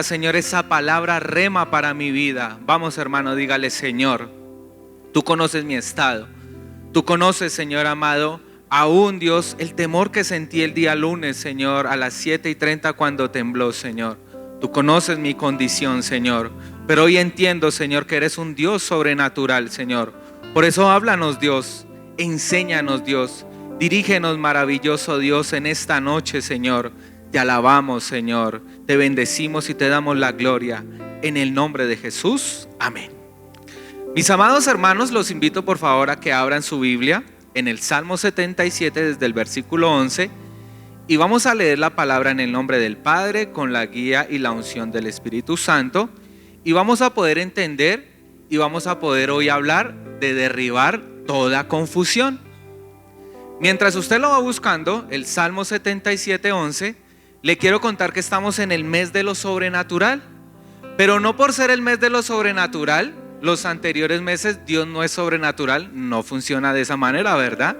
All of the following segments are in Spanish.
Señor, esa palabra rema para mi vida. Vamos, hermano, dígale: Señor, tú conoces mi estado. Tú conoces, Señor amado, aún, Dios, el temor que sentí el día lunes, Señor, a las 7:30 cuando tembló, Señor. Tú conoces mi condición, Señor, pero hoy entiendo, Señor, que eres un Dios sobrenatural, Señor. Por eso háblanos, Dios, enséñanos, Dios, dirígenos, maravilloso Dios, en esta noche, Señor. Te alabamos, Señor, te bendecimos y te damos la gloria en el nombre de Jesús. Amén. Mis amados hermanos, los invito por favor a que abran su Biblia en el Salmo 77 desde el versículo 11 y vamos a leer la palabra en el nombre del Padre con la guía y la unción del Espíritu Santo, y vamos a poder entender y vamos a poder hoy hablar de derribar toda confusión. Mientras usted lo va buscando, el Salmo 77, 11, le quiero contar que estamos en el mes de lo sobrenatural, pero no por ser el mes de lo sobrenatural, los anteriores meses Dios no es sobrenatural, no funciona de esa manera, ¿verdad?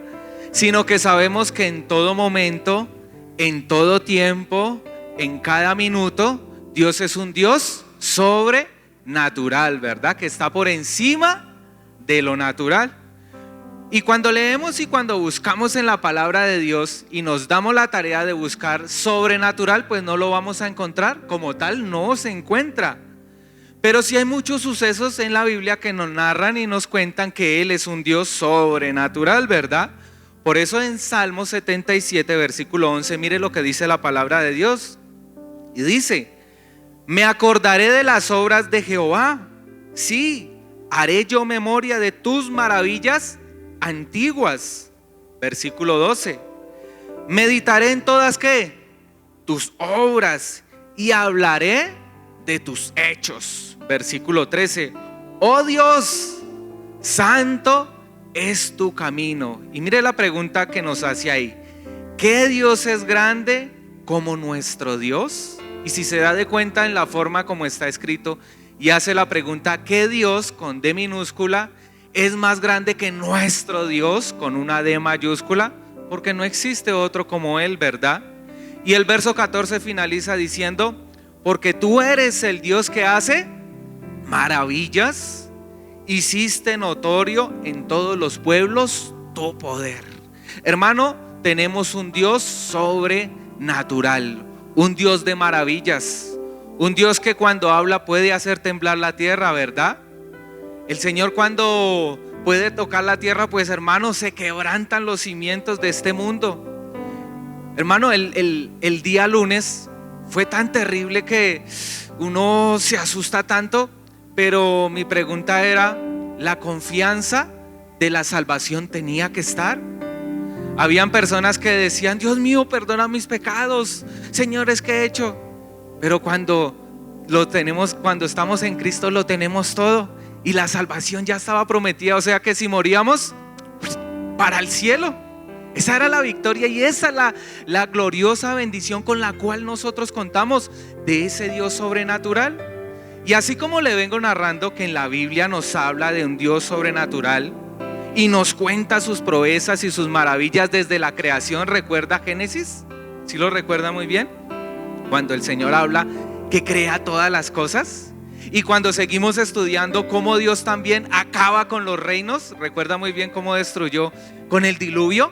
Sino que sabemos que en todo momento, en todo tiempo, en cada minuto, Dios es un Dios sobrenatural, ¿verdad? Que está por encima de lo natural. Y cuando leemos y cuando buscamos en la palabra de Dios y nos damos la tarea de buscar sobrenatural, pues no lo vamos a encontrar, como tal no se encuentra. Pero sí hay muchos sucesos en la Biblia que nos narran y nos cuentan que Él es un Dios sobrenatural, ¿verdad? Por eso en Salmo 77, versículo 11, mire lo que dice la palabra de Dios. Y dice: me acordaré de las obras de Jehová, sí, haré yo memoria de tus maravillas antiguas. Versículo 12, meditaré en todas ¿qué? Tus obras y hablaré de tus hechos. Versículo 13, oh Dios, santo es tu camino. Y mire la pregunta que nos hace ahí: ¿qué Dios es grande como nuestro Dios? Y si se da de cuenta en la forma como está escrito, y hace la pregunta: ¿qué Dios con D minúscula es más grande que nuestro Dios con una D mayúscula? Porque no existe otro como Él, ¿verdad? Y el verso 14 finaliza diciendo: porque tú eres el Dios que hace maravillas, hiciste notorio en todos los pueblos tu poder. Hermano, tenemos un Dios sobrenatural, un Dios de maravillas, un Dios que cuando habla puede hacer temblar la tierra, ¿verdad? El Señor cuando puede tocar la tierra, pues hermano, se quebrantan los cimientos de este mundo. Hermano, el día lunes fue tan terrible que uno se asusta tanto, pero mi pregunta era: ¿la confianza de la salvación tenía que estar? Habían personas que decían: Dios mío, perdona mis pecados, Señor, ¿es que he hecho? Pero cuando lo tenemos, cuando estamos en Cristo, lo tenemos todo. Y la salvación ya estaba prometida, o sea que si moríamos, pues, para el cielo. Esa era la victoria y esa es la gloriosa bendición con la cual nosotros contamos, de ese Dios sobrenatural. Y así como le vengo narrando que en la Biblia nos habla de un Dios sobrenatural y nos cuenta sus proezas y sus maravillas desde la creación. ¿Recuerda Génesis? ¿Sí lo recuerda muy bien? Cuando el Señor habla que crea todas las cosas. Y cuando seguimos estudiando cómo Dios también acaba con los reinos, recuerda muy bien cómo destruyó con el diluvio.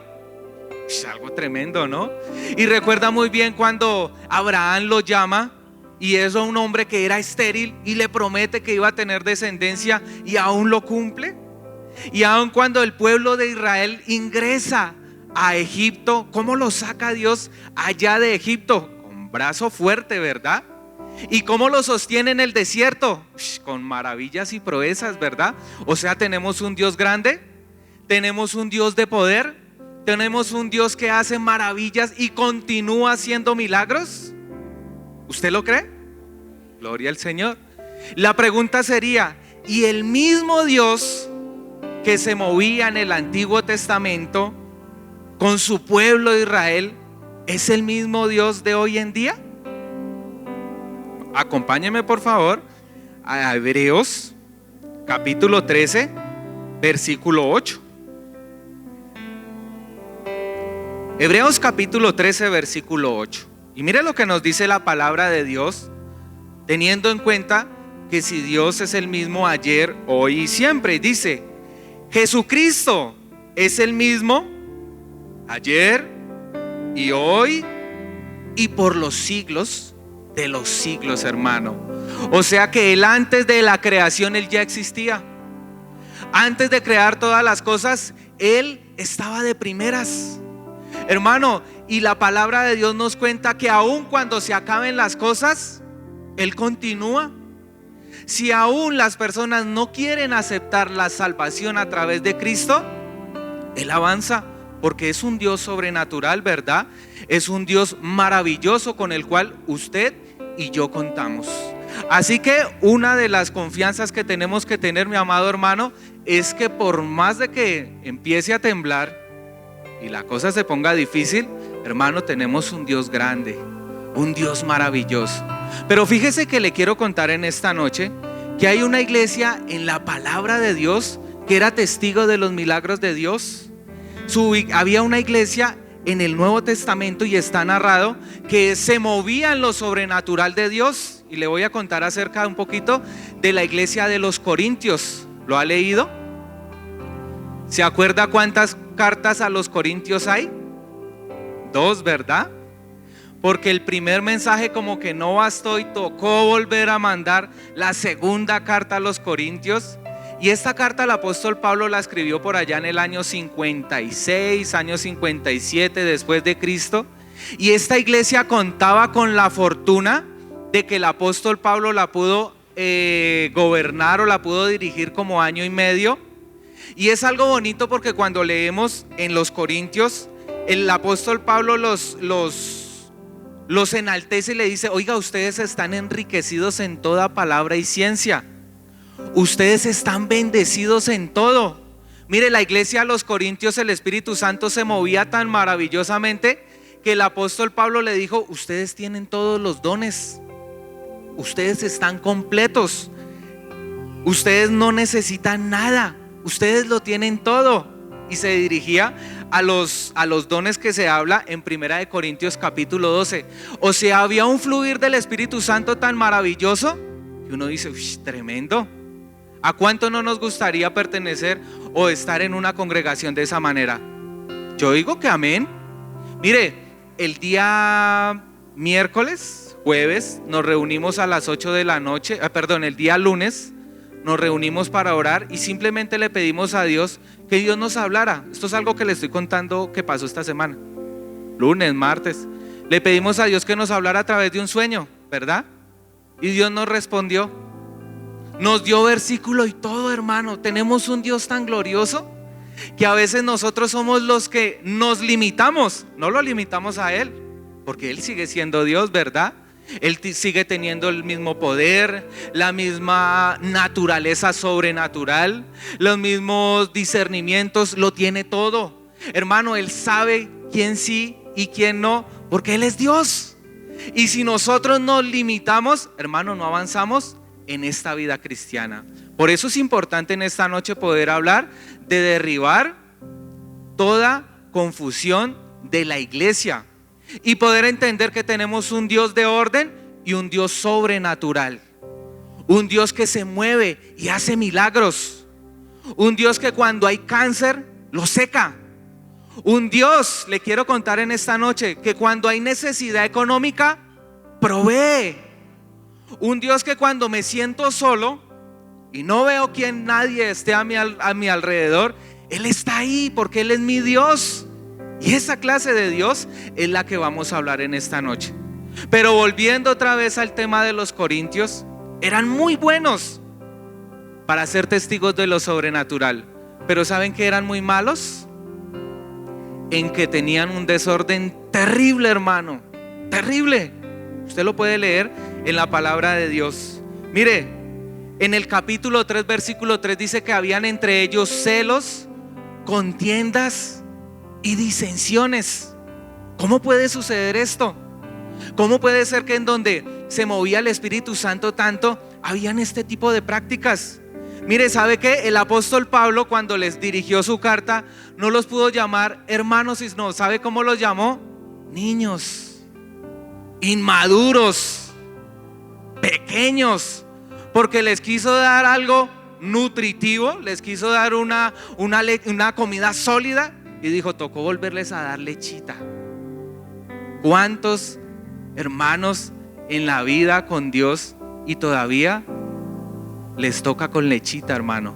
Es algo tremendo, ¿no? Y recuerda muy bien cuando Abraham lo llama y es un hombre que era estéril y le promete que iba a tener descendencia y aún lo cumple. Y aún cuando el pueblo de Israel ingresa a Egipto, ¿cómo lo saca Dios allá de Egipto? Con brazo fuerte, ¿verdad? ¿Y cómo lo sostiene en el desierto? Con maravillas y proezas, ¿verdad? O sea, tenemos un Dios grande, tenemos un Dios de poder, tenemos un Dios que hace maravillas y continúa haciendo milagros. ¿Usted lo cree? Gloria al Señor. La pregunta sería: ¿y el mismo Dios que se movía en el Antiguo Testamento con su pueblo de Israel es el mismo Dios de hoy en día? Acompáñeme por favor a Hebreos capítulo 13 versículo 8. Hebreos capítulo 13 versículo 8. Y mire lo que nos dice la palabra de Dios teniendo en cuenta que si Dios es el mismo ayer, hoy y siempre. Dice, Jesucristo es el mismo ayer y hoy y por los siglos de los siglos, hermano. O sea que Él antes de la creación, Él ya existía. Antes de crear todas las cosas, Él estaba de primeras, hermano. Y la palabra de Dios nos cuenta que aun cuando se acaben las cosas, Él continúa. Si aún las personas no quieren aceptar la salvación a través de Cristo, Él avanza, porque es un Dios sobrenatural, ¿verdad? Es un Dios maravilloso con el cual usted y yo contamos. Así que una de las confianzas que tenemos que tener, mi amado hermano, es que por más de que empiece a temblar y la cosa se ponga difícil, hermano, tenemos un Dios grande, un Dios maravilloso. Pero fíjese que le quiero contar en esta noche que hay una iglesia en la palabra de Dios que era testigo de los milagros de Dios. Había una iglesia en el Nuevo Testamento y está narrado que se movía en lo sobrenatural de Dios. Y le voy a contar acerca un poquito de la iglesia de los Corintios. ¿Lo ha leído? ¿Se acuerda cuántas cartas a los Corintios hay? 2, ¿verdad? Porque el primer mensaje como que no bastó y tocó volver a mandar la segunda carta a los Corintios. Y esta carta el apóstol Pablo la escribió por allá en el año 56, año 57 después de Cristo. Y esta iglesia contaba con la fortuna de que el apóstol Pablo la pudo gobernar o la pudo dirigir como año y medio. Y es algo bonito porque cuando leemos en los Corintios, el apóstol Pablo los enaltece y le dice: oiga, ustedes están enriquecidos en toda palabra y ciencia. Ustedes están bendecidos en todo. Mire, la iglesia de los Corintios, el Espíritu Santo se movía tan maravillosamente que el apóstol Pablo le dijo: ustedes tienen todos los dones, ustedes están completos, ustedes no necesitan nada, ustedes lo tienen todo. Y se dirigía a los dones que se habla en 1 Corintios capítulo 12. O sea, había un fluir del Espíritu Santo tan maravilloso que uno dice: tremendo. ¿A cuánto no nos gustaría pertenecer o estar en una congregación de esa manera? Yo digo que amén. Mire, el día miércoles, jueves, nos reunimos a las 8 de la noche, el día lunes nos reunimos para orar y simplemente le pedimos a Dios que Dios nos hablara. Esto es algo que le estoy contando que pasó esta semana, lunes, martes. Le pedimos a Dios que nos hablara a través de un sueño, ¿verdad? Y Dios nos respondió, nos dio versículo y todo, hermano. Tenemos un Dios tan glorioso que a veces nosotros somos los que nos limitamos. No lo limitamos a Él, porque Él sigue siendo Dios, ¿verdad? Él sigue teniendo el mismo poder, la misma naturaleza sobrenatural, los mismos discernimientos, lo tiene todo. Hermano, Él sabe quién sí y quién no, porque Él es Dios. Y si nosotros nos limitamos, hermano, no avanzamos en esta vida cristiana. Por eso es importante en esta noche poder hablar de derribar toda confusión de la iglesia y poder entender que tenemos un Dios de orden y un Dios sobrenatural, un Dios que se mueve y hace milagros, un Dios que cuando hay cáncer lo seca, un Dios, le quiero contar en esta noche, que cuando hay necesidad económica provee, un Dios que cuando me siento solo y no veo que nadie esté a mi alrededor, Él está ahí porque Él es mi Dios. Y esa clase de Dios es la que vamos a hablar en esta noche. Pero volviendo otra vez al tema de los corintios, eran muy buenos para ser testigos de lo sobrenatural. Pero ¿saben que eran muy malos? En que tenían un desorden terrible, hermano. Terrible. Usted lo puede leer en la palabra de Dios. Mire, en el capítulo 3, versículo 3 dice que habían entre ellos celos, contiendas y disensiones. ¿Cómo puede suceder esto? ¿Cómo puede ser que en donde se movía el Espíritu Santo tanto, habían este tipo de prácticas? Mire, ¿sabe qué? El apóstol Pablo, cuando les dirigió su carta, no los pudo llamar hermanos, sino, ¿sabe cómo los llamó? Niños, inmaduros. pequeños, porque les quiso dar algo nutritivo, les quiso dar una comida sólida y dijo, tocó volverles a dar lechita. ¿Cuántos hermanos en la vida con Dios y todavía les toca con lechita, hermano?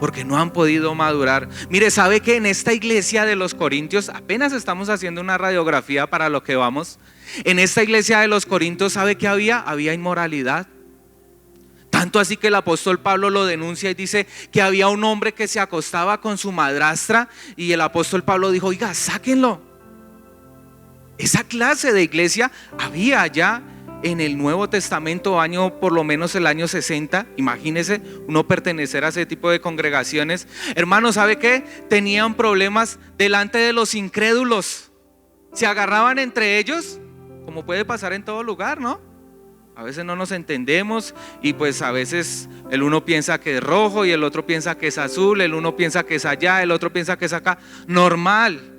Porque no han podido madurar. Mire, ¿sabe que en esta iglesia de los Corintios, apenas estamos haciendo una radiografía para lo que vamos? En esta iglesia de los Corintios, ¿sabe qué había? Había inmoralidad. Tanto así que el apóstol Pablo lo denuncia y dice que había un hombre que se acostaba con su madrastra, y el apóstol Pablo dijo, oiga, sáquenlo. Esa clase de iglesia había allá en el Nuevo Testamento, por lo menos el año 60. Imagínese uno pertenecer a ese tipo de congregaciones. Hermano, ¿sabe qué? Tenían problemas delante de los incrédulos. Se agarraban entre ellos, como puede pasar en todo lugar, ¿no? A veces no nos entendemos y pues a veces el uno piensa que es rojo y el otro piensa que es azul, el uno piensa que es allá, el otro piensa que es acá. Normal.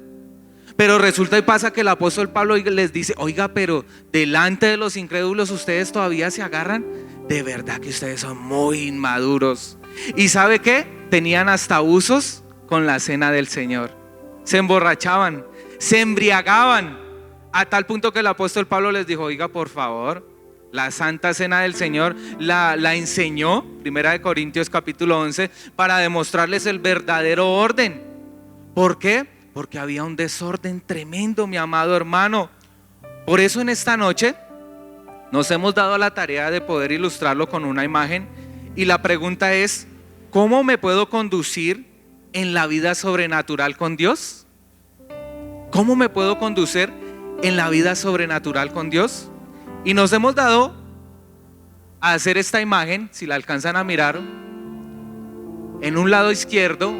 Pero resulta y pasa que el apóstol Pablo les dice, oiga, pero delante de los incrédulos ustedes todavía se agarran. De verdad que ustedes son muy inmaduros. ¿Y sabe qué? Tenían hasta abusos con la cena del Señor. Se emborrachaban, se embriagaban, a tal punto que el apóstol Pablo les dijo, oiga, por favor, la Santa Cena del Señor la enseñó, 1 Corintios capítulo 11, para demostrarles el verdadero orden. ¿Por qué? Porque había un desorden tremendo, mi amado hermano. Por eso en esta noche nos hemos dado la tarea de poder ilustrarlo con una imagen. Y la pregunta es, ¿cómo me puedo conducir en la vida sobrenatural con Dios? ¿Cómo me puedo conducir en la vida sobrenatural con Dios? Y nos hemos dado a hacer esta imagen, si la alcanzan a mirar. En un lado izquierdo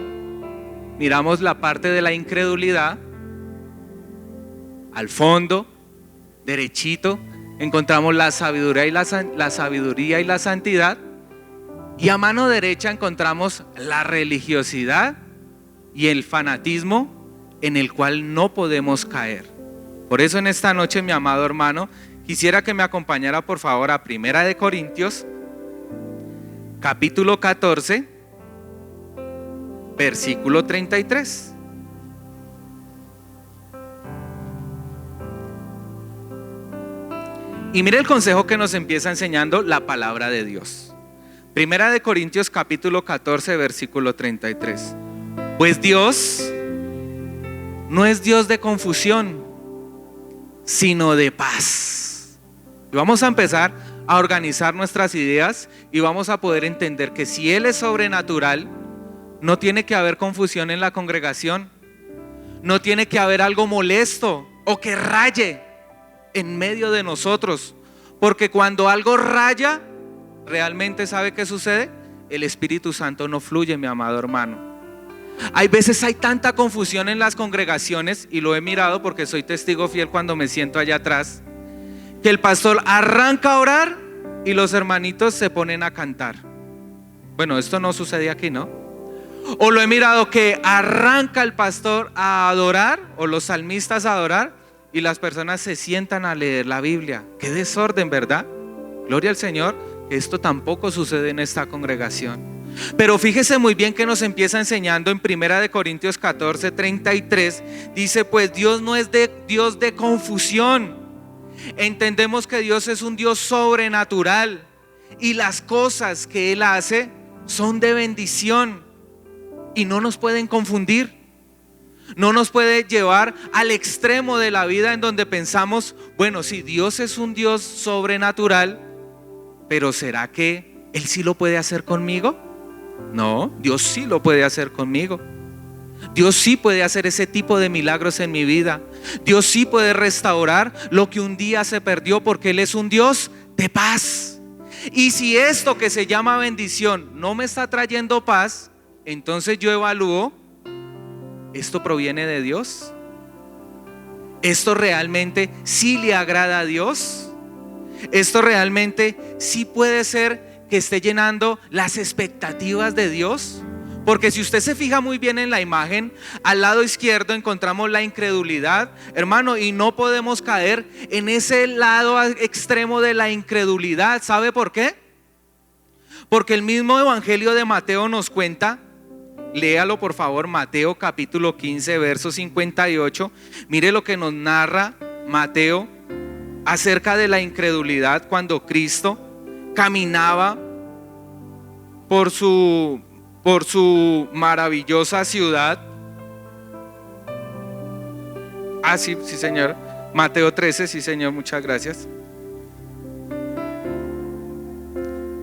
miramos la parte de la incredulidad. Al fondo, derechito, encontramos la sabiduría y la santidad. Y a mano derecha encontramos la religiosidad y el fanatismo en el cual no podemos caer. Por eso en esta noche, mi amado hermano, quisiera que me acompañara por favor a 1 Corintios capítulo 14, versículo 33. Y mire el consejo que nos empieza enseñando la palabra de Dios. 1 Corintios capítulo 14, versículo 33. Pues Dios no es Dios de confusión, sino de paz. Y vamos a empezar a organizar nuestras ideas y vamos a poder entender que si Él es sobrenatural, no tiene que haber confusión en la congregación, no tiene que haber algo molesto o que raye en medio de nosotros, porque cuando algo raya, realmente ¿sabe qué sucede? El Espíritu Santo no fluye, mi amado hermano. Hay veces hay tanta confusión en las congregaciones, y lo he mirado porque soy testigo fiel cuando me siento allá atrás, que el pastor arranca a orar y los hermanitos se ponen a cantar. Bueno, esto no sucede aquí, ¿no? O lo he mirado que arranca el pastor a adorar, o los salmistas a adorar, y las personas se sientan a leer la Biblia. Qué desorden, ¿verdad? Gloria al Señor, que esto tampoco sucede en esta congregación. Pero fíjese muy bien que nos empieza enseñando en 1 Corintios 14, 33. Dice, pues Dios no es Dios de confusión. Entendemos que Dios es un Dios sobrenatural, y las cosas que Él hace son de bendición y no nos pueden confundir. No nos puede llevar al extremo de la vida en donde pensamos, bueno, sí, Dios es un Dios sobrenatural, pero ¿será que Él sí lo puede hacer conmigo? No, Dios sí lo puede hacer conmigo. Dios sí puede hacer ese tipo de milagros en mi vida. Dios sí puede restaurar lo que un día se perdió, porque Él es un Dios de paz. Y si esto que se llama bendición no me está trayendo paz, entonces yo evalúo, ¿esto proviene de Dios? ¿Esto realmente sí le agrada a Dios? ¿Esto realmente sí puede ser que esté llenando las expectativas de Dios? Porque si usted se fija muy bien en la imagen, al lado izquierdo encontramos la incredulidad, hermano, y no podemos caer en ese lado extremo de la incredulidad. ¿Sabe por qué? Porque el mismo Evangelio de Mateo nos cuenta, léalo por favor, Mateo capítulo 15, verso 58. Mire lo que nos narra Mateo acerca de la incredulidad cuando Cristo caminaba por su maravillosa ciudad. Sí, sí señor. Mateo 13, sí señor, muchas gracias.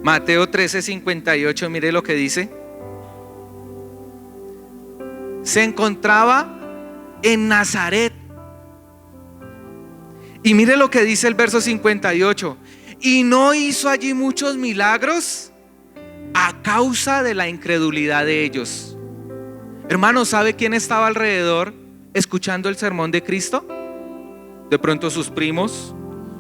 Mateo 13, 58, mire lo que dice. Se encontraba en Nazaret. Y mire lo que dice el verso 58. Y no hizo allí muchos milagros a causa de la incredulidad de ellos. Hermano, ¿sabe quién estaba alrededor escuchando el sermón de Cristo? De pronto sus primos,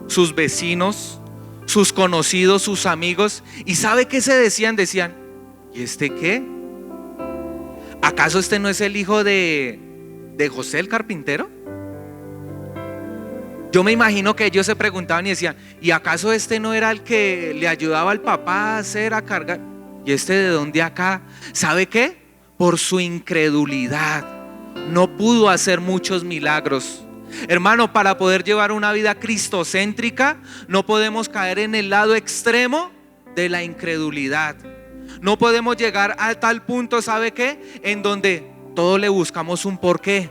sus vecinos, sus conocidos, sus amigos. ¿Y sabe qué se decían? Decían, ¿y este qué? ¿Acaso este no es el hijo de José el carpintero? Yo me imagino que ellos se preguntaban y decían, ¿y acaso este no era el que le ayudaba al papá a hacer, a cargar? ¿Y este de dónde acá? ¿Sabe qué? Por su incredulidad no pudo hacer muchos milagros. Hermano, para poder llevar una vida cristocéntrica no podemos caer en el lado extremo de la incredulidad. No podemos llegar a tal punto, ¿sabe qué? En donde todo le buscamos un porqué.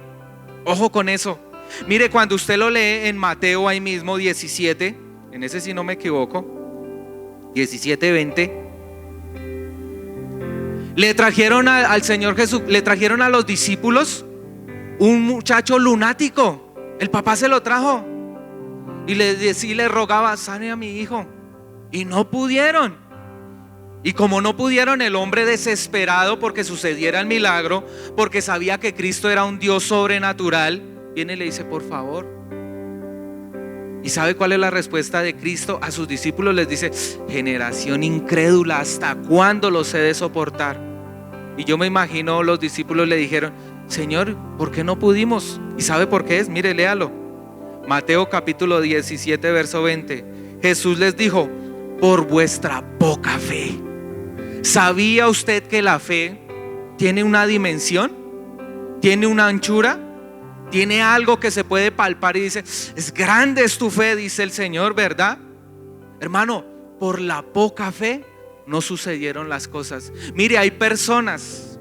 Ojo con eso. Mire, cuando usted lo lee en Mateo ahí mismo 17, en ese si no me equivoco, 17, 20, le trajeron al Señor Jesús, le trajeron a los discípulos un muchacho lunático. El papá se lo trajo y le rogaba, sane a mi hijo. Y no pudieron. Y como no pudieron, el hombre desesperado porque sucediera el milagro, porque sabía que Cristo era un Dios sobrenatural, viene y le dice, por favor. ¿Y sabe cuál es la respuesta de Cristo a sus discípulos? Les dice, generación incrédula, ¿hasta cuándo los he de soportar? Y yo me imagino los discípulos le dijeron, Señor, ¿por qué no pudimos? ¿Y sabe por qué es? Mire, léalo. Mateo capítulo 17, verso 20. Jesús les dijo, por vuestra poca fe. ¿Sabía usted que la fe tiene una dimensión? ¿Tiene una anchura? ¿Tiene algo que se puede palpar y dice, es grande es tu fe, dice el Señor, ¿verdad? Hermano, por la poca fe no sucedieron las cosas. Mire, hay personas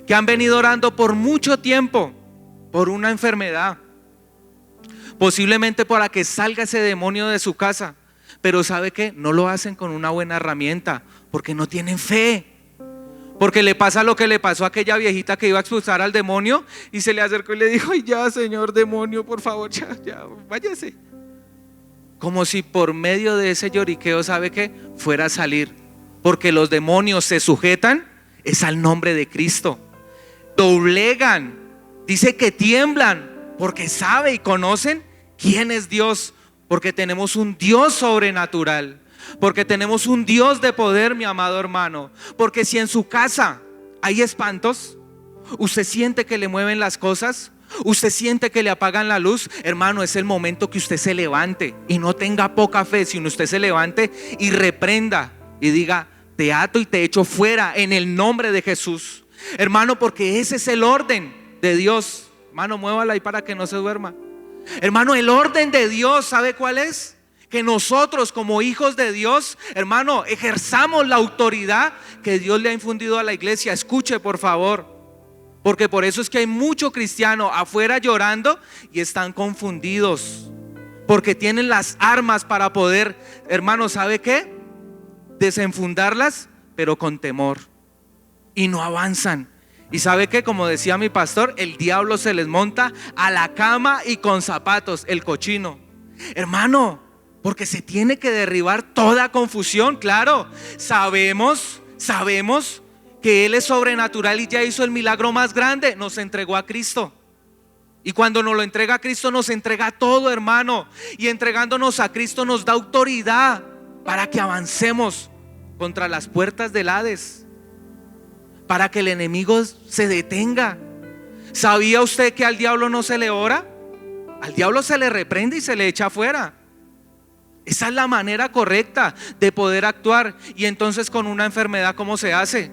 que han venido orando por mucho tiempo por una enfermedad, posiblemente para que salga ese demonio de su casa, pero ¿sabe qué? No lo hacen con una buena herramienta, porque no tienen fe. Porque le pasa lo que le pasó a aquella viejita que iba a expulsar al demonio y se le acercó y le dijo, ay ya señor demonio, por favor, ya, váyase. Como si por medio de ese lloriqueo, ¿sabe qué? Fuera a salir. Porque los demonios se sujetan, es al nombre de Cristo. Doblegan, dice que tiemblan, porque sabe y conocen quién es Dios. Porque tenemos un Dios sobrenatural. Porque tenemos un Dios de poder, mi amado hermano. Porque si en su casa hay espantos, usted siente que le mueven las cosas, usted siente que le apagan la luz, hermano, es el momento que usted se levante y no tenga poca fe, sino usted se levante y reprenda y diga, te ato y te echo fuera en el nombre de Jesús. Hermano, porque ese es el orden de Dios. Hermano, muévala ahí para que no se duerma. Hermano, el orden de Dios, ¿sabe cuál es? Que nosotros como hijos de Dios, hermano, ejerzamos la autoridad que Dios le ha infundido a la iglesia. Escuche por favor, porque por eso es que hay mucho cristiano afuera llorando y están confundidos, porque tienen las armas para poder, hermano, ¿sabe qué? Desenfundarlas, pero con temor, y no avanzan. Y sabe que, como decía mi pastor, el diablo se les monta a la cama y con zapatos, el cochino. Hermano, porque se tiene que derribar toda confusión. Claro, sabemos que Él es sobrenatural y ya hizo el milagro más grande, nos entregó a Cristo. Y cuando nos lo entrega a Cristo, nos entrega todo, hermano. Y entregándonos a Cristo nos da autoridad para que avancemos contra las puertas del Hades. para que el enemigo se detenga. ¿Sabía usted que al diablo no se le ora? Al diablo se le reprende y se le echa afuera. Esa es la manera correcta de poder actuar. Y entonces con una enfermedad, ¿cómo se hace?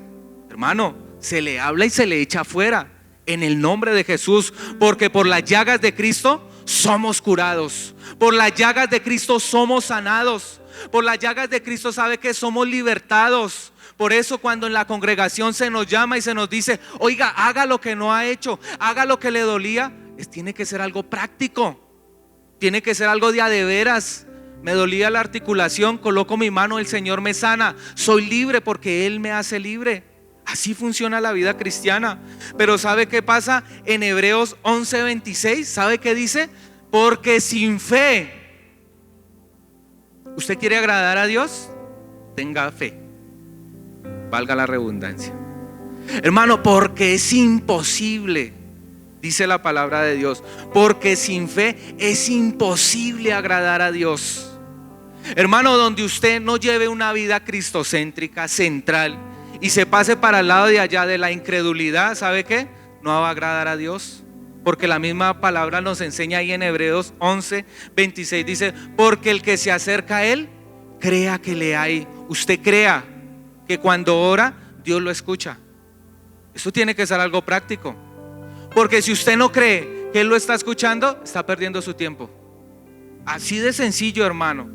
Hermano, se le habla y se le echa afuera en el nombre de Jesús, porque por las llagas de Cristo somos curados. Por las llagas de Cristo somos sanados. Por las llagas de Cristo, sabe que somos libertados. Por eso cuando en la congregación se nos llama y se nos dice, oiga, haga lo que no ha hecho, haga lo que le dolía, tiene que ser algo práctico, tiene que ser algo de a de veras. Me dolía la articulación, coloco mi mano, el Señor me sana, soy libre porque Él me hace libre. Así funciona la vida cristiana. Pero ¿sabe qué pasa? En Hebreos 11:26, ¿sabe qué dice? Porque sin fe, ¿usted quiere agradar a Dios? Tenga fe, valga la redundancia. Hermano, porque es imposible, dice la palabra de Dios, porque sin fe es imposible agradar a Dios. Hermano, donde usted no lleve una vida cristocéntrica, central, y se pase para el lado de allá de la incredulidad, ¿sabe qué? No va a agradar a Dios. Porque la misma palabra nos enseña ahí en Hebreos 11:26, dice, porque el que se acerca a Él, crea que le hay. Usted crea que cuando ora, Dios lo escucha. Eso tiene que ser algo práctico. Porque si usted no cree que Él lo está escuchando, está perdiendo su tiempo. Así de sencillo, hermano.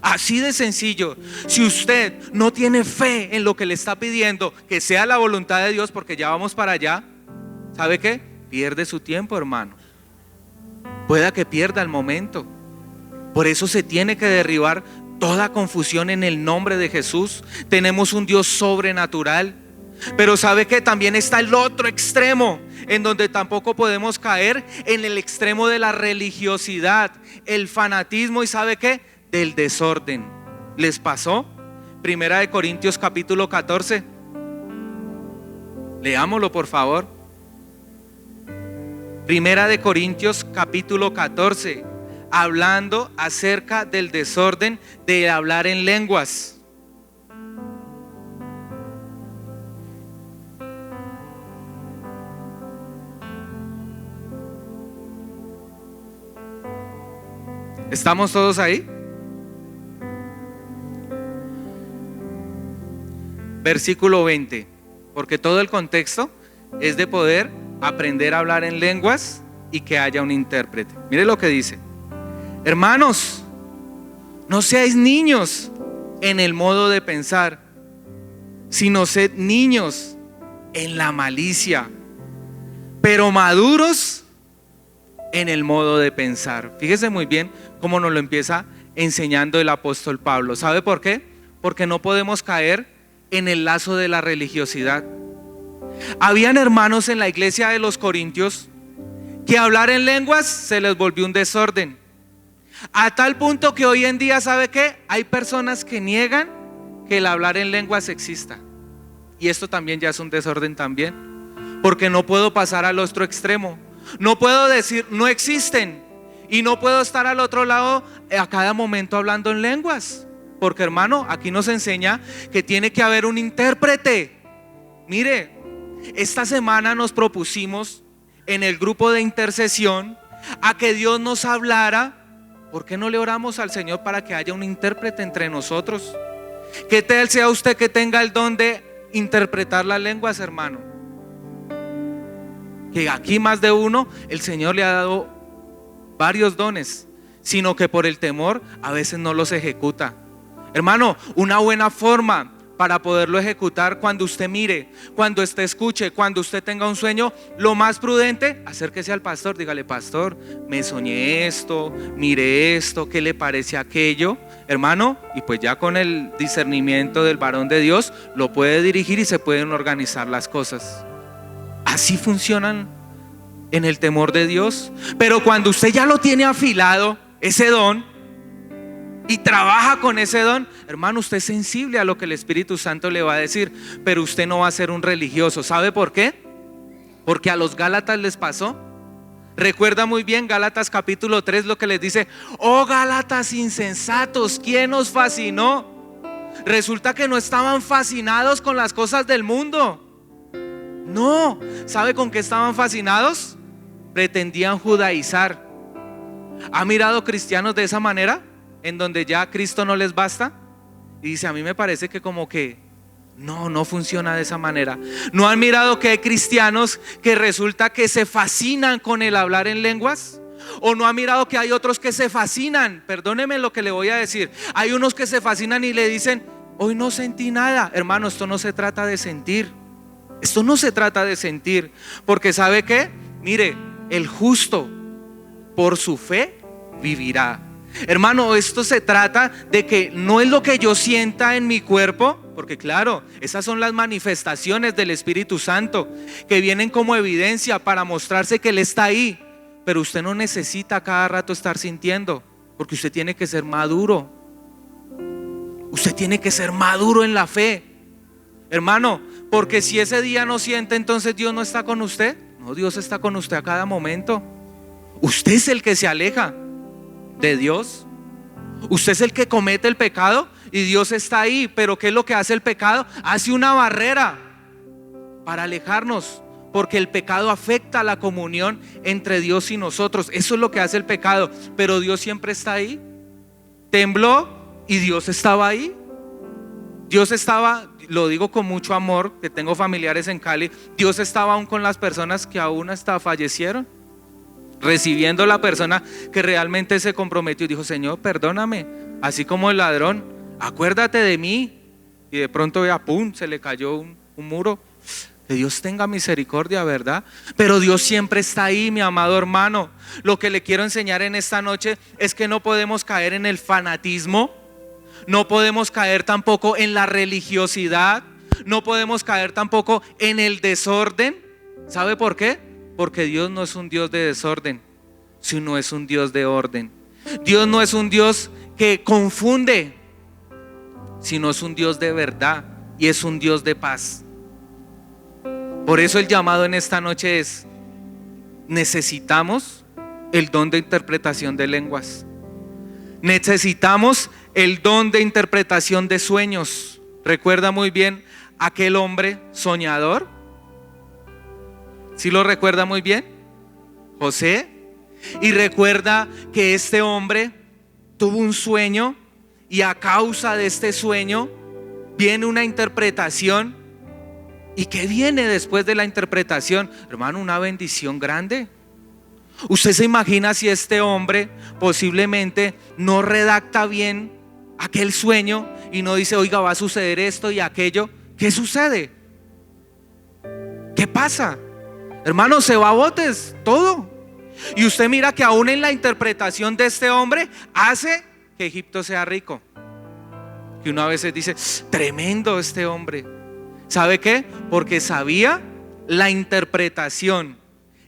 Así de sencillo. Si usted no tiene fe en lo que le está pidiendo, que sea la voluntad de Dios, porque ya vamos para allá, ¿sabe qué? Pierde su tiempo, hermano. Pueda que pierda el momento. Por eso se tiene que derribar toda confusión en el nombre de Jesús. Tenemos un Dios sobrenatural. Pero ¿sabe qué? También está el otro extremo, en donde tampoco podemos caer, en el extremo de la religiosidad, el fanatismo y ¿sabe qué? Del desorden. ¿Les pasó? Primera de Corintios capítulo 14. Leámoslo por favor. Primera de Corintios capítulo 14, hablando acerca del desorden de hablar en lenguas. ¿Estamos todos ahí? Versículo 20, porque todo el contexto es de poder aprender a hablar en lenguas y que haya un intérprete. Mire lo que dice: hermanos, no seáis niños en el modo de pensar, sino sed niños en la malicia, pero maduros en el modo de pensar. Fíjese muy bien cómo nos lo empieza enseñando el apóstol Pablo. ¿Sabe por qué? Porque no podemos caer en el lazo de la religiosidad. Habían hermanos en la iglesia de los Corintios que hablar en lenguas se les volvió un desorden, a tal punto que hoy en día, ¿sabe qué? Hay personas que niegan que el hablar en lenguas exista. Y esto también ya es un desorden también, porque no puedo pasar al otro extremo. No puedo decir no existen y no puedo estar al otro lado a cada momento hablando en lenguas. Porque hermano, aquí nos enseña que tiene que haber un intérprete. Mire, esta semana nos propusimos en el grupo de intercesión a que Dios nos hablara. ¿Por qué no le oramos al Señor para que haya un intérprete entre nosotros? ¿Qué tal sea usted que tenga el don de interpretar las lenguas, hermano? Que aquí más de uno, el Señor le ha dado varios dones, sino que por el temor a veces no los ejecuta. Hermano, una buena forma para poderlo ejecutar, cuando usted mire, cuando usted escuche, cuando usted tenga un sueño, lo más prudente, acérquese al pastor, dígale: pastor, me soñé esto, mire esto, ¿qué le parece aquello? Hermano, y pues ya con el discernimiento del varón de Dios lo puede dirigir y se pueden organizar las cosas. Así funcionan en el temor de Dios. Pero cuando usted ya lo tiene afilado, ese don, y trabaja con ese don, hermano, usted es sensible a lo que el Espíritu Santo le va a decir, pero usted no va a ser un religioso. ¿Sabe por qué? Porque a los Gálatas les pasó. Recuerda muy bien Gálatas capítulo 3 lo que les dice: oh Gálatas insensatos, ¿quién os fascinó? Resulta que no estaban fascinados con las cosas del mundo. No, ¿sabe con qué estaban fascinados? Pretendían judaizar. ¿Ha mirado cristianos de esa manera? En donde ya Cristo no les basta. Y dice, a mí me parece que como que no funciona de esa manera. ¿No han mirado que hay cristianos que resulta que se fascinan con el hablar en lenguas? ¿O no han mirado que hay otros que se fascinan? Perdóneme lo que le voy a decir. Hay unos que se fascinan y le dicen, hoy no sentí nada. Hermano, esto no se trata de sentir. Esto no se trata de sentir. Porque ¿sabe qué? Mire, el justo por su fe vivirá. Hermano, esto se trata de que no es lo que yo sienta en mi cuerpo, porque claro, esas son las manifestaciones del Espíritu Santo que vienen como evidencia para mostrarse que Él está ahí. Pero usted no necesita cada rato estar sintiendo, porque usted tiene que ser maduro. Usted tiene que ser maduro en la fe, hermano, porque si ese día no siente, entonces Dios no está con usted. No, Dios está con usted a cada momento. Usted es el que se aleja de Dios. Usted es el que comete el pecado y Dios está ahí. Pero ¿qué es lo que hace el pecado? Hace una barrera para alejarnos, porque el pecado afecta la comunión entre Dios y nosotros. Eso es lo que hace el pecado. Pero Dios siempre está ahí. Tembló y Dios estaba ahí. Dios estaba, lo digo con mucho amor, que tengo familiares en Cali, Dios estaba aún con las personas que aún hasta fallecieron, recibiendo la persona que realmente se comprometió y dijo, Señor, perdóname, así como el ladrón, acuérdate de mí. Y de pronto vea, pum, se le cayó un muro. Que Dios tenga misericordia, ¿verdad? Pero Dios siempre está ahí, mi amado hermano. Lo que le quiero enseñar en esta noche es que no podemos caer en el fanatismo. No podemos caer tampoco en la religiosidad. No podemos caer tampoco en el desorden. ¿Sabe por qué? Porque Dios no es un Dios de desorden, sino es un Dios de orden. Dios no es un Dios que confunde, sino es un Dios de verdad y es un Dios de paz. Por eso el llamado en esta noche es: necesitamos el don de interpretación de lenguas. Necesitamos el don de interpretación de sueños. Recuerda muy bien aquel hombre soñador. ¿Sí lo recuerda muy bien? José. Y recuerda que este hombre tuvo un sueño y a causa de este sueño viene una interpretación. ¿Y qué viene después de la interpretación? Hermano, una bendición grande. Usted se imagina si este hombre posiblemente no redacta bien aquel sueño y no dice, oiga, va a suceder esto y aquello. ¿Qué sucede? ¿Qué pasa? Hermano, se va a botes todo. Y usted mira que aún en la interpretación de este hombre hace que Egipto sea rico. Que uno a veces dice, tremendo este hombre. ¿Sabe qué? Porque sabía la interpretación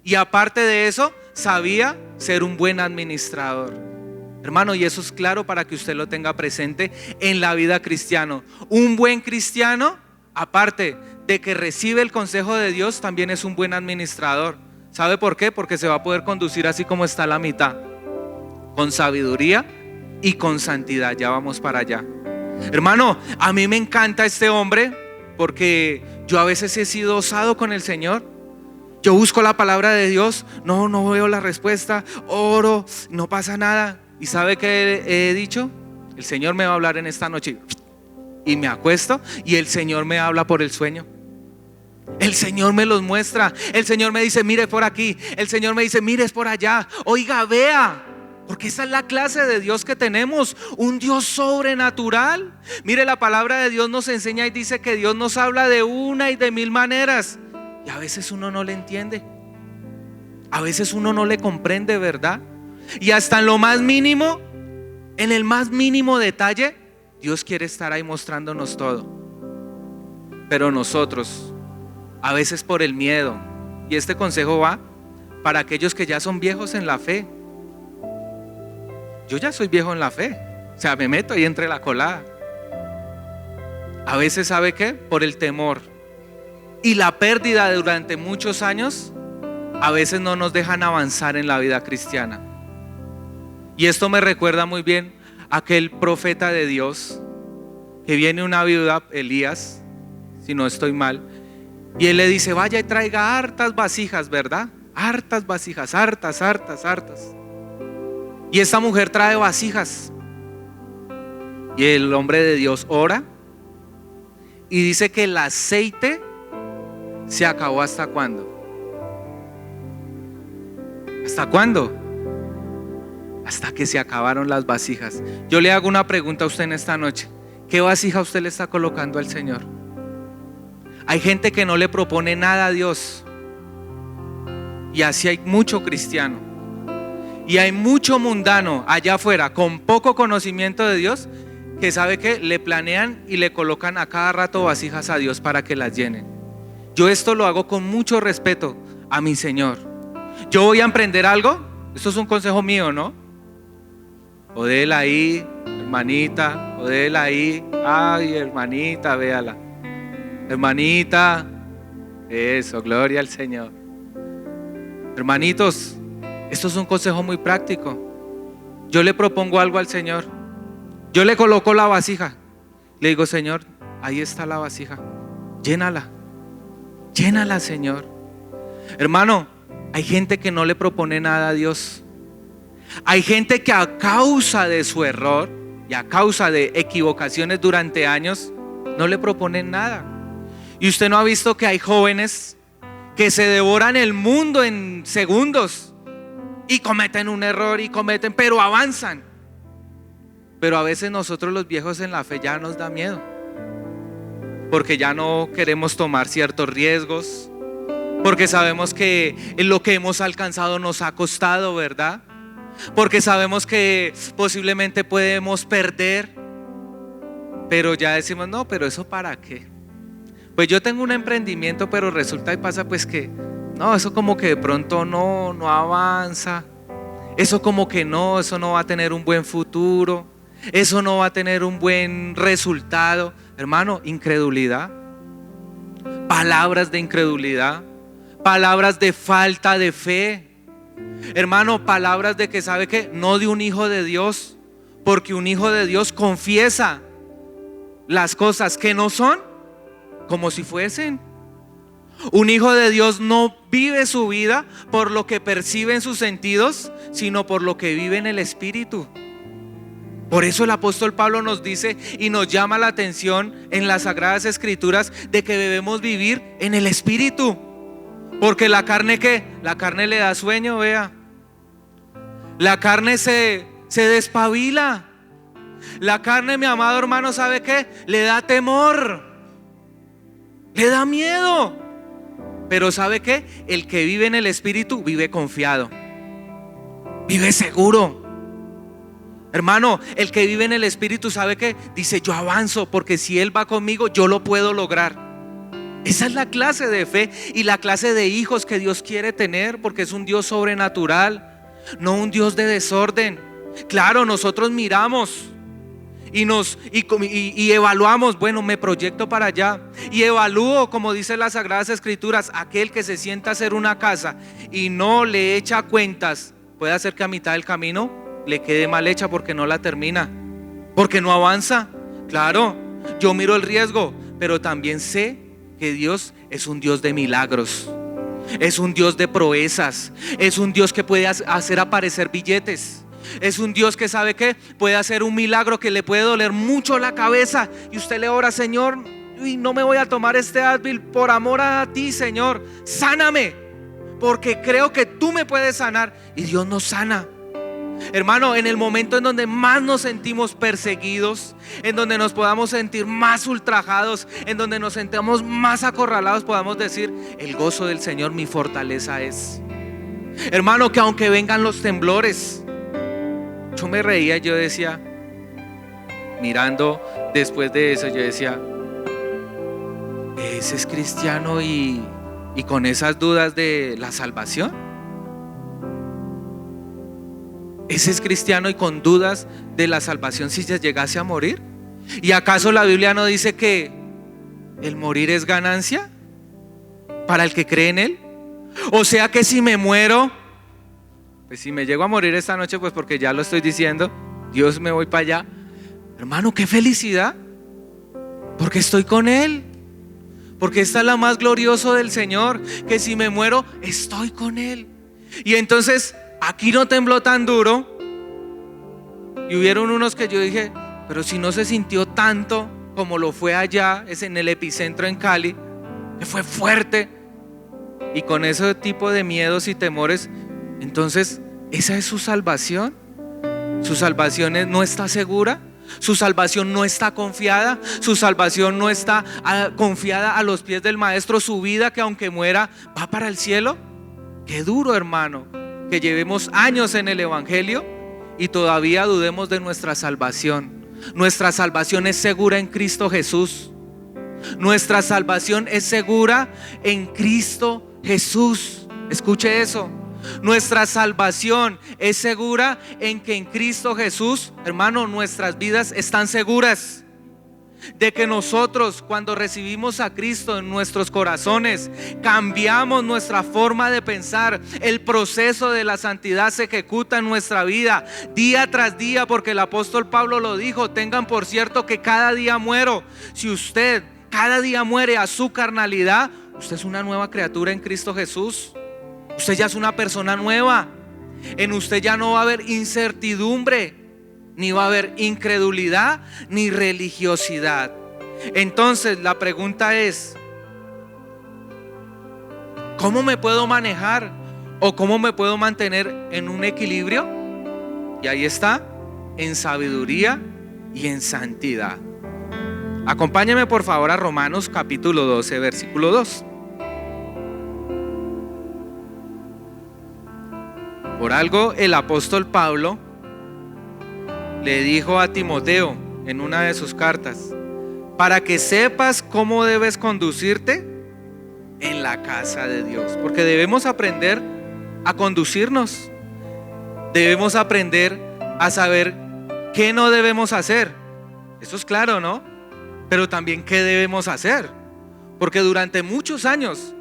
y aparte de eso sabía ser un buen administrador. Hermano, y eso es claro para que usted lo tenga presente en la vida cristiana. Un buen cristiano, aparte de que recibe el consejo de Dios, también es un buen administrador. ¿Sabe por qué? Porque se va a poder conducir así como está la mitad, con sabiduría y con santidad. Ya vamos para allá. Hermano, a mí me encanta este hombre, porque yo a veces he sido osado con el Señor. Yo busco la palabra de Dios, no veo la respuesta, oro, no pasa nada. ¿Y sabe qué he dicho? El Señor me va a hablar en esta noche. Y me acuesto y el Señor me habla por el sueño. El Señor me los muestra. El Señor me dice, mire por aquí. El Señor me dice, mire es por allá. Oiga, vea. Porque esa es la clase de Dios que tenemos, un Dios sobrenatural. Mire, la palabra de Dios nos enseña y dice que Dios nos habla de una y de mil maneras. Y a veces uno no le entiende. A veces uno no le comprende, ¿verdad? Y hasta en lo más mínimo, en el más mínimo detalle, Dios quiere estar ahí mostrándonos todo. Pero nosotros, a veces por el miedo, y este consejo va para aquellos que ya son viejos en la fe. Yo ya soy viejo en la fe, o sea, me meto ahí entre la colada. A veces, ¿sabe qué? Por el temor y la pérdida durante muchos años, a veces no nos dejan avanzar en la vida cristiana. Y esto me recuerda muy bien a aquel profeta de Dios que viene una viuda, Elías, si no estoy mal, Y él le dice, vaya y traiga hartas vasijas, ¿verdad? Hartas vasijas, hartas, hartas, hartas. Y esta mujer trae vasijas. Y el hombre de Dios ora y dice que el aceite se acabó. ¿Hasta cuándo? ¿Hasta cuándo? Hasta que se acabaron las vasijas. Yo le hago una pregunta a usted en esta noche. ¿Qué vasija usted le está colocando al Señor? Hay gente que no le propone nada a Dios. Y así hay mucho cristiano. Y hay mucho mundano allá afuera con poco conocimiento de Dios, que sabe que le planean y le colocan a cada rato vasijas a Dios para que las llenen. Yo esto lo hago con mucho respeto a mi Señor. Yo voy a emprender algo. Esto es un consejo mío, ¿no? O déla ahí, hermanita, o déla ahí. Ay, hermanita, véala. Hermanita, eso, gloria al Señor. Hermanitos, esto es un consejo muy práctico. Yo le propongo algo al Señor. Yo le coloco la vasija. Le digo, Señor, ahí está la vasija. Llénala. Llénala, Señor. Hermano, hay gente que no le propone nada a Dios. Hay gente que a causa de su error y a causa de equivocaciones durante años no le proponen nada. Y usted no ha visto que hay jóvenes que se devoran el mundo en segundos y cometen un error pero avanzan. Pero a veces nosotros los viejos en la fe ya nos da miedo, porque ya no queremos tomar ciertos riesgos, porque sabemos que lo que hemos alcanzado nos ha costado, ¿verdad? Porque sabemos que posiblemente podemos perder, pero ya decimos, no, pero eso para qué. Pues yo tengo un emprendimiento, pero resulta y pasa pues que no, eso como que de pronto no avanza. Eso como que no, eso no va a tener un buen futuro. Eso no va a tener un buen resultado. Hermano, incredulidad. Palabras de incredulidad. Palabras de falta de fe. Hermano, palabras de que sabe que no de un hijo de Dios. Porque un hijo de Dios confiesa las cosas que no son como si fuesen. Un hijo de Dios no vive su vida por lo que percibe en sus sentidos, sino por lo que vive en el Espíritu. Por eso el apóstol Pablo nos dice y nos llama la atención en las Sagradas Escrituras de que debemos vivir en el Espíritu. Porque la carne, ¿qué? La carne le da sueño, vea. La carne se despabila. La carne, mi amado hermano, ¿sabe qué? Le da temor. Le da miedo. Pero ¿sabe qué? El que vive en el Espíritu vive confiado. Vive seguro. Hermano, el que vive en el Espíritu, ¿sabe qué? Dice, yo avanzo, porque si Él va conmigo, yo lo puedo lograr. Esa es la clase de fe y la clase de hijos que Dios quiere tener, porque es un Dios sobrenatural, no un Dios de desorden. Claro, nosotros miramos y evaluamos, bueno, me proyecto para allá y evalúo, como dice las Sagradas Escrituras, aquel que se sienta a hacer una casa y no le echa cuentas, puede hacer que a mitad del camino le quede mal hecha porque no la termina, porque no avanza. Claro, yo miro el riesgo, pero también sé que Dios es un Dios de milagros, es un Dios de proezas, es un Dios que puede hacer aparecer billetes. Es un Dios que sabe que puede hacer un milagro que le puede doler mucho la cabeza y usted le ora, Señor, no me voy a tomar este Advil por amor a ti, Señor, sáname, porque creo que tú me puedes sanar. Y Dios nos sana. Hermano, en el momento en donde más nos sentimos perseguidos, en donde nos podamos sentir más ultrajados, en donde nos sentamos más acorralados, podamos decir, el gozo del Señor mi fortaleza es. Hermano, que aunque vengan los temblores, yo me reía, yo decía, mirando después de eso, yo decía, ese es cristiano y con esas dudas de la salvación. Ese es cristiano y con dudas de la salvación si se llegase a morir. ¿Y acaso la Biblia no dice que el morir es ganancia para el que cree en Él? O sea que si me muero, pues si me llego a morir esta noche, pues porque ya lo estoy diciendo, Dios, me voy para allá. Hermano, qué felicidad, porque estoy con Él, Porque esta es la más gloriosa del Señor, que si me muero, estoy con Él. Y entonces aquí no tembló tan duro. Y hubieron unos que yo dije, pero si no se sintió tanto como lo fue allá, es en el epicentro en Cali, que fue fuerte. Y con ese tipo de miedos y temores, entonces, ¿esa es su salvación? ¿Su salvación no está segura? ¿Su salvación no está confiada? ¿Su salvación no está confiada a los pies del Maestro? ¿Su vida, que aunque muera va para el cielo? Qué duro, hermano, que llevemos años en el Evangelio y todavía dudemos de nuestra salvación. Nuestra salvación es segura en Cristo Jesús. Nuestra salvación es segura en Cristo Jesús. Escuche eso. Nuestra salvación es segura en que en Cristo Jesús, hermano, nuestras vidas están seguras de que nosotros, cuando recibimos a Cristo en nuestros corazones, cambiamos nuestra forma de pensar. El proceso de la santidad se ejecuta en nuestra vida día tras día, porque el apóstol Pablo lo dijo: tengan por cierto que cada día muero. Si usted cada día muere a su carnalidad, usted es una nueva criatura en Cristo Jesús. Usted ya es una persona nueva. En usted ya no va a haber incertidumbre, ni va a haber incredulidad, ni religiosidad. Entonces la pregunta es: ¿cómo me puedo manejar o cómo me puedo mantener en un equilibrio? Y ahí está: en sabiduría y en santidad. Acompáñame por favor a Romanos capítulo 12, versículo 2. Por algo el apóstol Pablo le dijo a Timoteo en una de sus cartas: para que sepas cómo debes conducirte en la casa de Dios. Porque debemos aprender a conducirnos. Debemos aprender a saber qué no debemos hacer. Eso es claro, ¿no? Pero también qué debemos hacer. Porque durante muchos años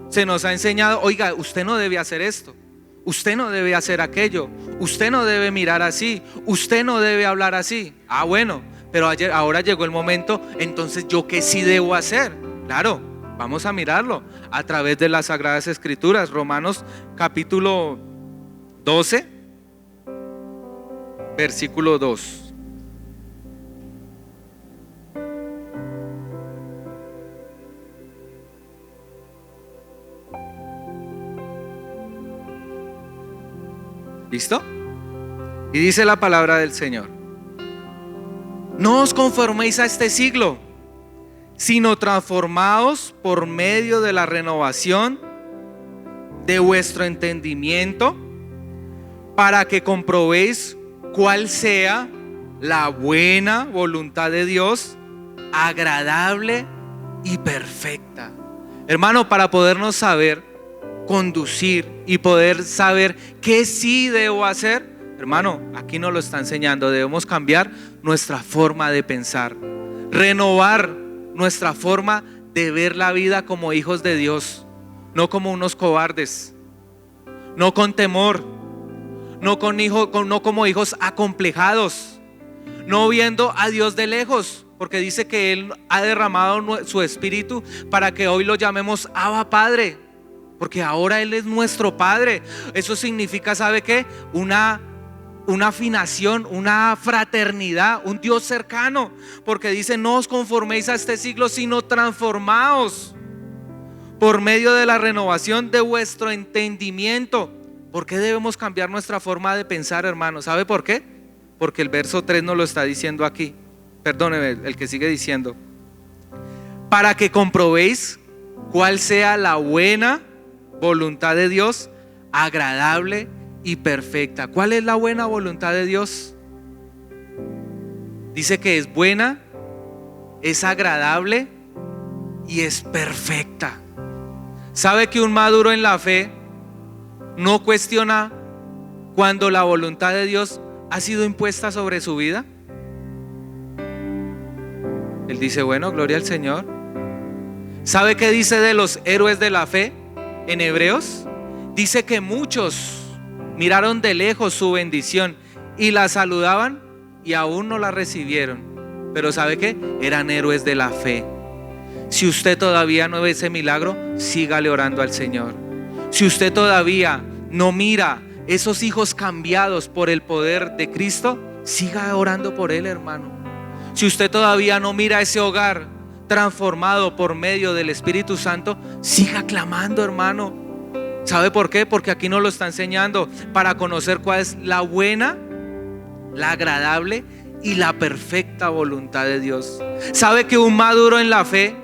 se nos ha enseñado: oiga, usted no debe hacer esto, usted no debe hacer aquello, usted no debe mirar así, usted no debe hablar así. Ah, bueno, pero ahora llegó el momento, entonces ¿yo qué sí debo hacer? Claro, vamos a mirarlo a través de las Sagradas Escrituras. Romanos capítulo 12, versículo 2. ¿Listo? Y dice la palabra del Señor: no os conforméis a este siglo, sino transformaos por medio de la renovación de vuestro entendimiento, para que comprobéis cuál sea la buena voluntad de Dios, agradable y perfecta. Hermano, para podernos saber conducir y poder saber qué sí debo hacer, hermano, aquí nos lo está enseñando. Debemos cambiar nuestra forma de pensar, renovar nuestra forma de ver la vida como hijos de Dios, no como unos cobardes, no con temor, no como hijos acomplejados, no viendo a Dios de lejos, porque dice que Él ha derramado su espíritu para que hoy lo llamemos Abba Padre. Porque ahora Él es nuestro Padre. Eso significa, ¿sabe qué? Una afinación, una fraternidad, un Dios cercano. Porque dice: no os conforméis a este siglo, sino transformaos por medio de la renovación de vuestro entendimiento. ¿Por qué debemos cambiar nuestra forma de pensar, hermano? ¿Sabe por qué? Porque el verso 3 nos lo está diciendo aquí. Perdóneme, el que sigue diciendo: para que comprobéis cuál sea la buena voluntad de Dios, agradable y perfecta. ¿Cuál es la buena voluntad de Dios? Dice que es buena, es agradable y es perfecta. ¿Sabe que un maduro en la fe no cuestiona cuando la voluntad de Dios ha sido impuesta sobre su vida? Él dice: bueno, gloria al Señor. ¿Sabe qué dice de los héroes de la fe? En Hebreos dice que muchos miraron de lejos su bendición y la saludaban y aún no la recibieron. Pero ¿sabe qué? Eran héroes de la fe. Si usted todavía no ve ese milagro, sígale orando al Señor. Si usted todavía no mira esos hijos cambiados por el poder de Cristo, siga orando por él, hermano. Si usted todavía no mira ese hogar transformado por medio del Espíritu Santo, siga clamando, hermano. ¿Sabe por qué? Porque aquí nos lo está enseñando para conocer cuál es la buena, la agradable y la perfecta voluntad de Dios. ¿Sabe que un maduro en la fe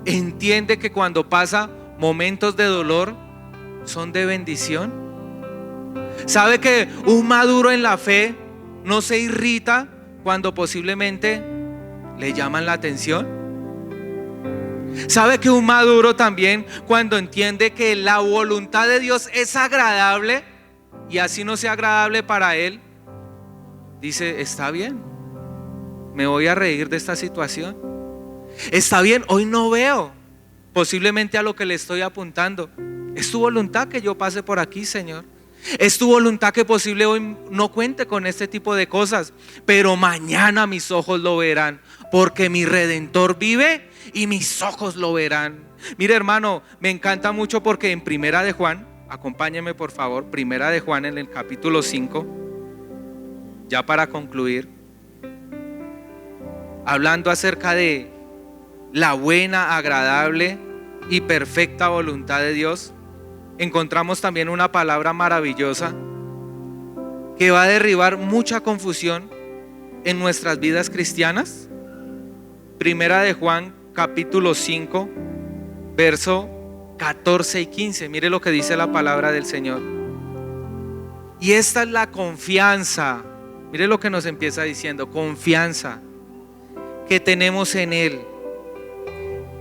entiende que cuando pasa momentos de dolor son de bendición? ¿Sabe que un maduro en la fe no se irrita cuando posiblemente le llaman la atención? ¿Sabe que un maduro también, cuando entiende que la voluntad de Dios es agradable y así no sea agradable para él, dice: está bien, me voy a reír de esta situación? Está bien, hoy no veo posiblemente a lo que le estoy apuntando. Es tu voluntad que yo pase por aquí, Señor. Es tu voluntad que posible hoy no cuente con este tipo de cosas, pero mañana mis ojos lo verán, porque mi Redentor vive y mis ojos lo verán. Mire, hermano, me encanta mucho porque en Primera de Juan, acompáñeme por favor, Primera de Juan en el capítulo 5, ya para concluir, hablando acerca de la buena, agradable y perfecta voluntad de Dios, encontramos también una palabra maravillosa que va a derribar mucha confusión en nuestras vidas cristianas. Primera de Juan capítulo 5 verso 14 y 15. Mire lo que dice la palabra del Señor. Y esta es la confianza, mire lo que nos empieza diciendo: confianza que tenemos en Él,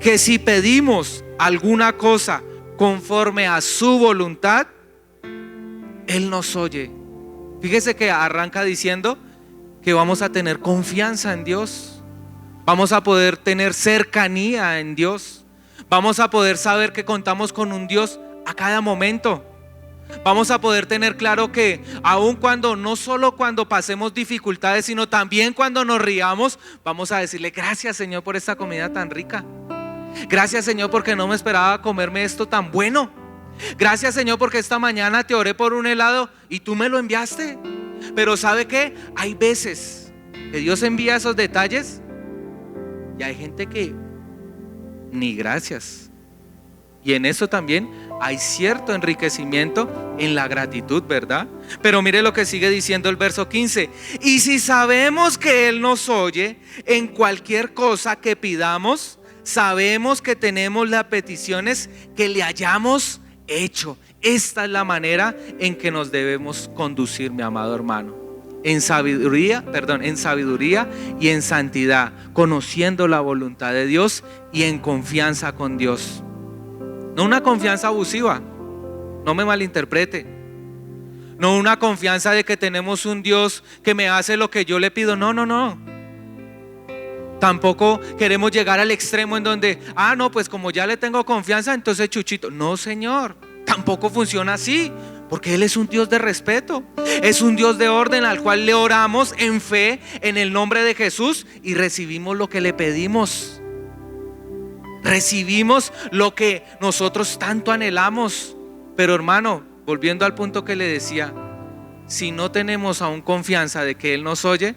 que si pedimos alguna cosa conforme a su voluntad, Él nos oye. Fíjese que arranca diciendo que vamos a tener confianza en Dios, vamos a poder tener cercanía en Dios, vamos a poder saber que contamos con un Dios a cada momento. Vamos a poder tener claro que aun cuando, no solo cuando pasemos dificultades, sino también cuando nos riamos, vamos a decirle: gracias, Señor, por esta comida tan rica. Gracias, Señor, porque no me esperaba comerme esto tan bueno. Gracias, Señor, porque esta mañana te oré por un helado y tú me lo enviaste. Pero ¿sabe qué? Hay veces que Dios envía esos detalles y hay gente que ni gracias. Y en eso también hay cierto enriquecimiento en la gratitud, ¿verdad? Pero mire lo que sigue diciendo el verso 15: y si sabemos que Él nos oye en cualquier cosa que pidamos, sabemos que tenemos las peticiones que le hayamos hecho. Esta es la manera en que nos debemos conducir, mi amado hermano, en sabiduría y en santidad, conociendo la voluntad de Dios y en confianza con Dios. No una confianza abusiva, no me malinterprete. No una confianza de que tenemos un Dios que me hace lo que yo le pido. No. Tampoco queremos llegar al extremo en donde, no, pues como ya le tengo confianza, entonces chuchito. No, Señor, tampoco funciona así, porque Él es un Dios de respeto, es un Dios de orden al cual le oramos en fe en el nombre de Jesús y recibimos lo que le pedimos. Recibimos lo que nosotros tanto anhelamos. Pero hermano, volviendo al punto que le decía, si no tenemos aún confianza de que Él nos oye,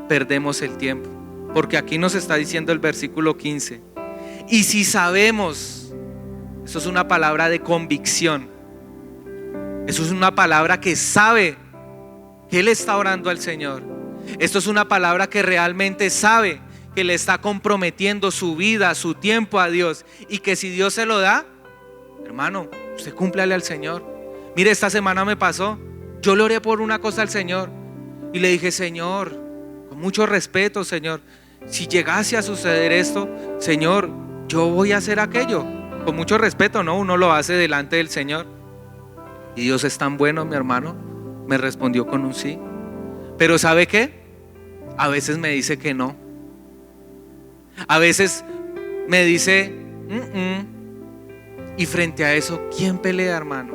perdemos el tiempo. Porque aquí nos está diciendo el versículo 15: y si sabemos, eso es una palabra de convicción, eso es una palabra que sabe que Él está orando al Señor. Esto es una palabra que realmente sabe que le está comprometiendo su vida, su tiempo a Dios, y que si Dios se lo da, hermano, usted cúmplale al Señor. Mire, esta semana me pasó, yo le oré por una cosa al Señor y le dije: Señor, con mucho respeto, Señor, si llegase a suceder esto, Señor, yo voy a hacer aquello. Con mucho respeto, ¿no? Uno lo hace delante del Señor. Y Dios es tan bueno, mi hermano, me respondió con un sí. Pero ¿sabe qué? A veces me dice que no. A veces me dice y frente a eso, ¿quién pelea, hermano?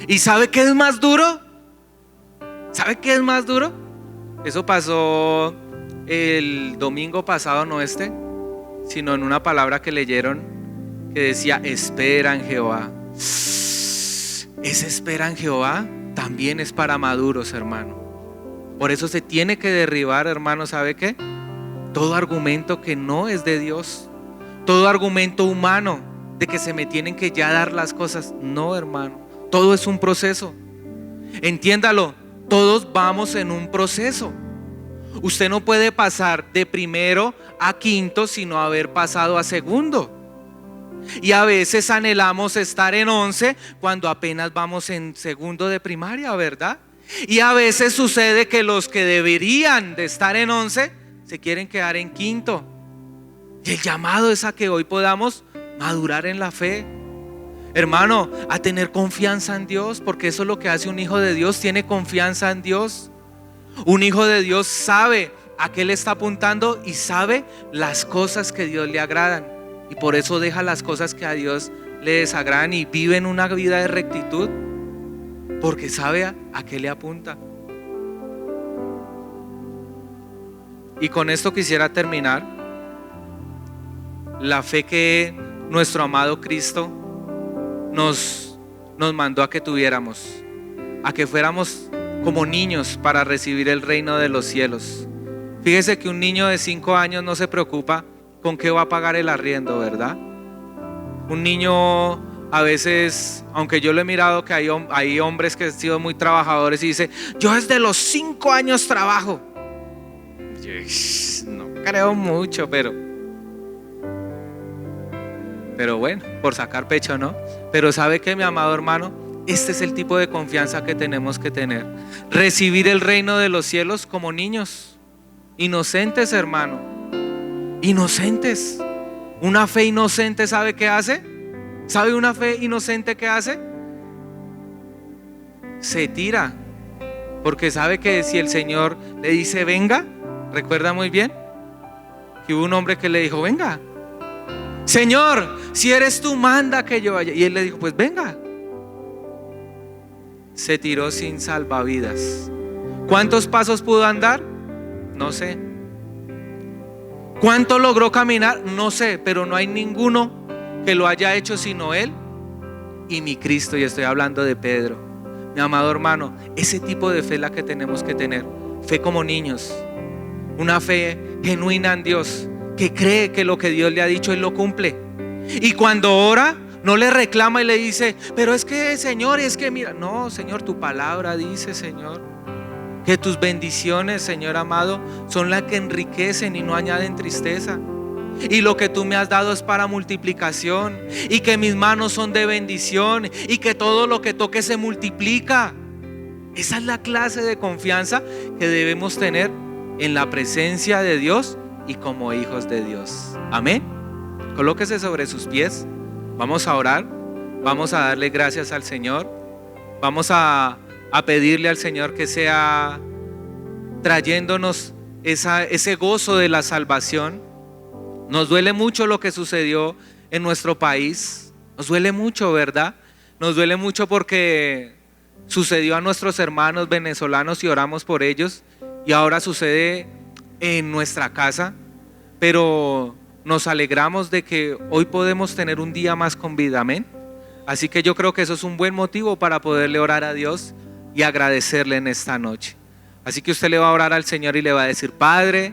¿Y sabe qué es más duro? ¿Sabe qué es más duro? Eso pasó el domingo pasado, ¿no? sino en una palabra que leyeron que decía espera en Jehová. Esa espera en Jehová también es para maduros, hermano. Por eso se tiene que derribar, hermano, ¿sabe qué? Todo argumento que no es de Dios, todo argumento humano de que se me tienen que ya dar las cosas. No, hermano, todo es un proceso. Entiéndalo, todos vamos en un proceso. Usted no puede pasar de primero a quinto sino haber pasado a segundo. Y a veces anhelamos estar en 11 cuando apenas vamos en segundo de primaria, ¿verdad? Y a veces sucede que los que deberían de estar en 11 se quieren quedar en quinto. Y el llamado es a que hoy podamos madurar en la fe, hermano, a tener confianza en Dios, porque eso es lo que hace un hijo de Dios, tiene confianza en Dios. Un hijo de Dios sabe a qué le está apuntando y sabe las cosas que a Dios le agradan, y por eso deja las cosas que a Dios le desagradan y vive en una vida de rectitud, porque sabe a qué le apunta. Y con esto quisiera terminar. La fe que nuestro amado Cristo nos mandó a que tuviéramos, a que fuéramos como niños para recibir el reino de los cielos. Fíjese que un niño de 5 años no se preocupa con qué va a pagar el arriendo, ¿verdad? Un niño a veces, aunque yo lo he mirado que hay hombres que han sido muy trabajadores y dice, yo desde los 5 años trabajo. Yo no creo mucho, pero bueno, por sacar pecho, ¿no? Pero ¿sabe qué, mi amado hermano? Este es el tipo de confianza que tenemos que tener. Recibir el reino de los cielos como niños, inocentes, hermano, inocentes. Una fe inocente, ¿sabe qué hace? ¿Sabe una fe inocente qué hace? Se tira, porque sabe que si el Señor le dice venga, recuerda muy bien que hubo un hombre que le dijo venga, Señor, si eres tú, manda que yo vaya. Y él le dijo, pues venga. Se tiró sin salvavidas. ¿Cuántos pasos pudo andar? No sé. ¿Cuánto logró caminar? No sé, pero no hay ninguno que lo haya hecho sino él y mi Cristo. Y estoy hablando de Pedro. Mi amado hermano, ese tipo de fe es la que tenemos que tener. Fe como niños. Una fe genuina en Dios, que cree que lo que Dios le ha dicho Él lo cumple. Y cuando ora no le reclama y le dice, pero es que Señor, es que mira, no Señor, tu palabra dice, Señor, que tus bendiciones, Señor amado, son las que enriquecen y no añaden tristeza, y lo que tú me has dado es para multiplicación, y que mis manos son de bendición, y que todo lo que toque se multiplica. Esa es la clase de confianza que debemos tener en la presencia de Dios y como hijos de Dios. Amén. Colóquese sobre sus pies. Vamos a orar. Vamos a darle gracias al Señor. Vamos a pedirle al Señor que sea trayéndonos ese gozo de la salvación. Nos duele mucho lo que sucedió en nuestro país. Nos duele mucho, ¿verdad? Nos duele mucho porque sucedió a nuestros hermanos venezolanos y oramos por ellos. Y ahora sucede en nuestra casa, pero nos alegramos de que hoy podemos tener un día más con vida, amén. Así que yo creo que eso es un buen motivo para poderle orar a Dios y agradecerle en esta noche. Así que usted le va a orar al Señor y le va a decir, Padre,